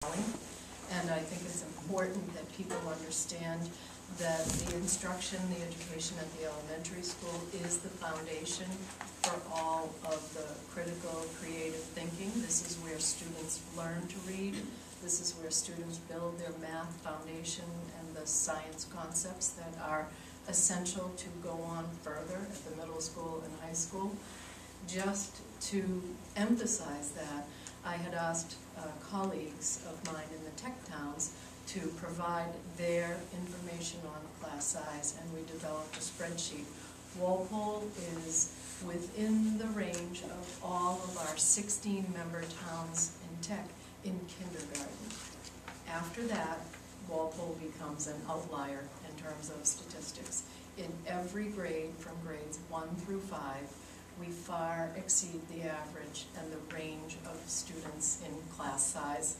And I think it's important that people understand that the instruction, the education at the elementary school is the foundation for all of the critical, creative thinking. This is where students learn to read. This is where students build their math foundation and the science concepts that are essential to go on further at the middle school and high school. Just to emphasize that, I had asked colleagues of mine in the tech towns to provide their information on class size, and we developed a spreadsheet. Walpole is within the range of all of our 16 member towns in tech in kindergarten. After that, Walpole becomes an outlier in terms of statistics. In every grade from grades 1 through 5, we far exceed the average and the range of students in class size.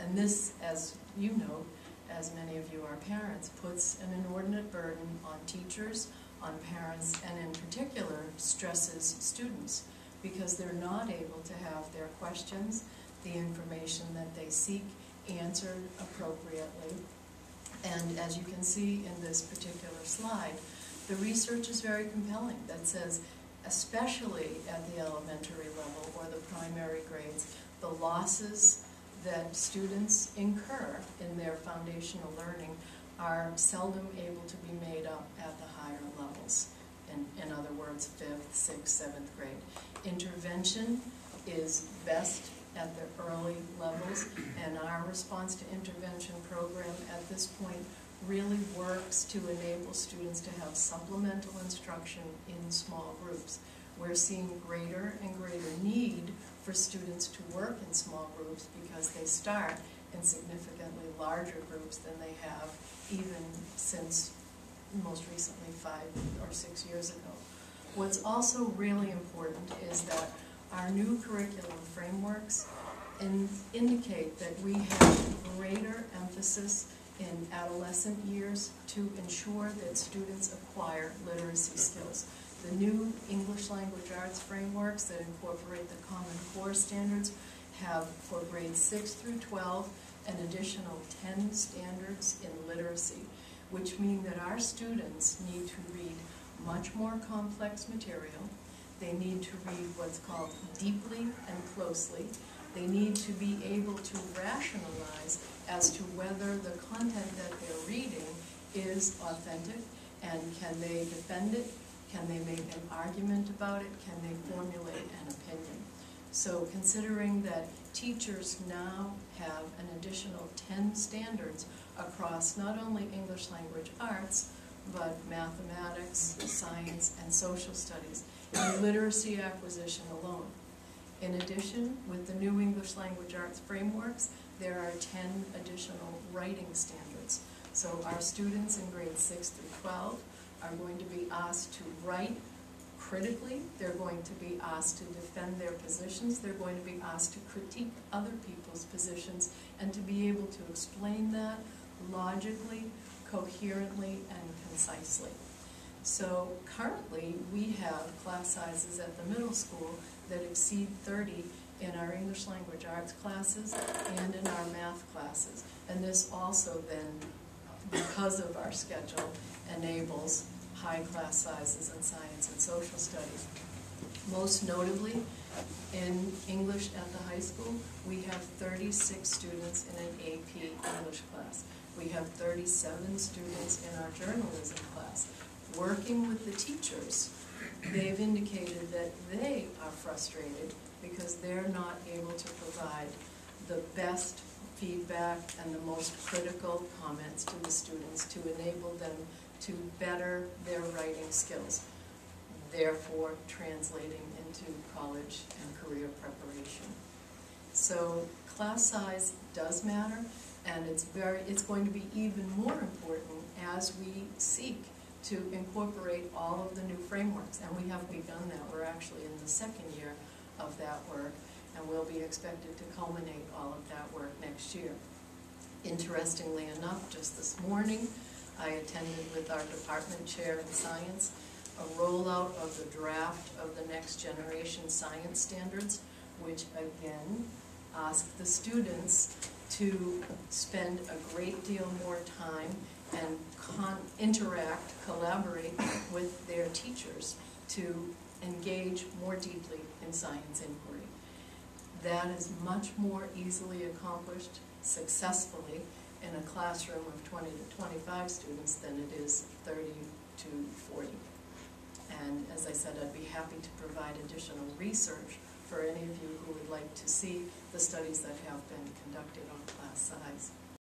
And this, as you know, as many of you are parents, puts an inordinate burden on teachers, on parents, and in particular stresses students because they're not able to have their questions, the information that they seek, answered appropriately. And as you can see in this particular slide, the research is very compelling that says, especially at the elementary level or the primary grades, the losses that students incur in their foundational learning are seldom able to be made up at the higher levels. In other words, 5th, 6th, 7th grade. Intervention is best at the early levels, and our response to intervention program at this point really works to enable students to have supplemental instruction in small groups. We're seeing greater and greater need for students to work in small groups because they start in significantly larger groups than they have even since most recently 5 or 6 years ago. What's also really important is that our new curriculum frameworks indicate that we have greater emphasis in adolescent years to ensure that students acquire literacy skills. The new English language arts frameworks that incorporate the Common Core standards have, for grades 6 through 12, an additional 10 standards in literacy, which mean that our students need to read much more complex material. They need to read what's called deeply and closely. They need to be able to rationalize as to whether the content that they're reading is authentic, and can they defend it? Can they make an argument about it? Can they formulate an opinion? So considering that teachers now have an additional 10 standards across not only English language arts, but mathematics, science, and social studies, and literacy acquisition alone. In addition, with the new English language arts frameworks, there are 10 additional writing standards. So our students in grades 6 through 12 are going to be asked to write critically. They're going to be asked to defend their positions. They're going to be asked to critique other people's positions and to be able to explain that logically, coherently, and concisely. So currently we have class sizes at the middle school that exceed 30 in our English language arts classes and in our math classes. And this also then, because of our schedule, enables high class sizes in science and social studies. Most notably, in English at the high school, we have 36 students in an AP English class. We have 37 students in our journalism class. Working with the teachers, they've indicated that they are frustrated because they're not able to provide the best feedback and the most critical comments to the students to enable them to better their writing skills, therefore translating into college and career preparation. So class size does matter, and it's going to be even more important as we seek to incorporate all of the new frameworks, and we have begun that. We're actually in the second year of that work, and we'll be expected to culminate all of that work next year. Interestingly enough, just this morning, I attended with our department chair in science a rollout of the draft of the next generation science standards, which again ask the students to spend a great deal more time and interact, collaborate with their teachers to engage more deeply in science inquiry. That is much more easily accomplished successfully in a classroom of 20 to 25 students than it is 30 to 40. And as I said, I'd be happy to provide additional research for any of you who would like to see the studies that have been conducted on class size.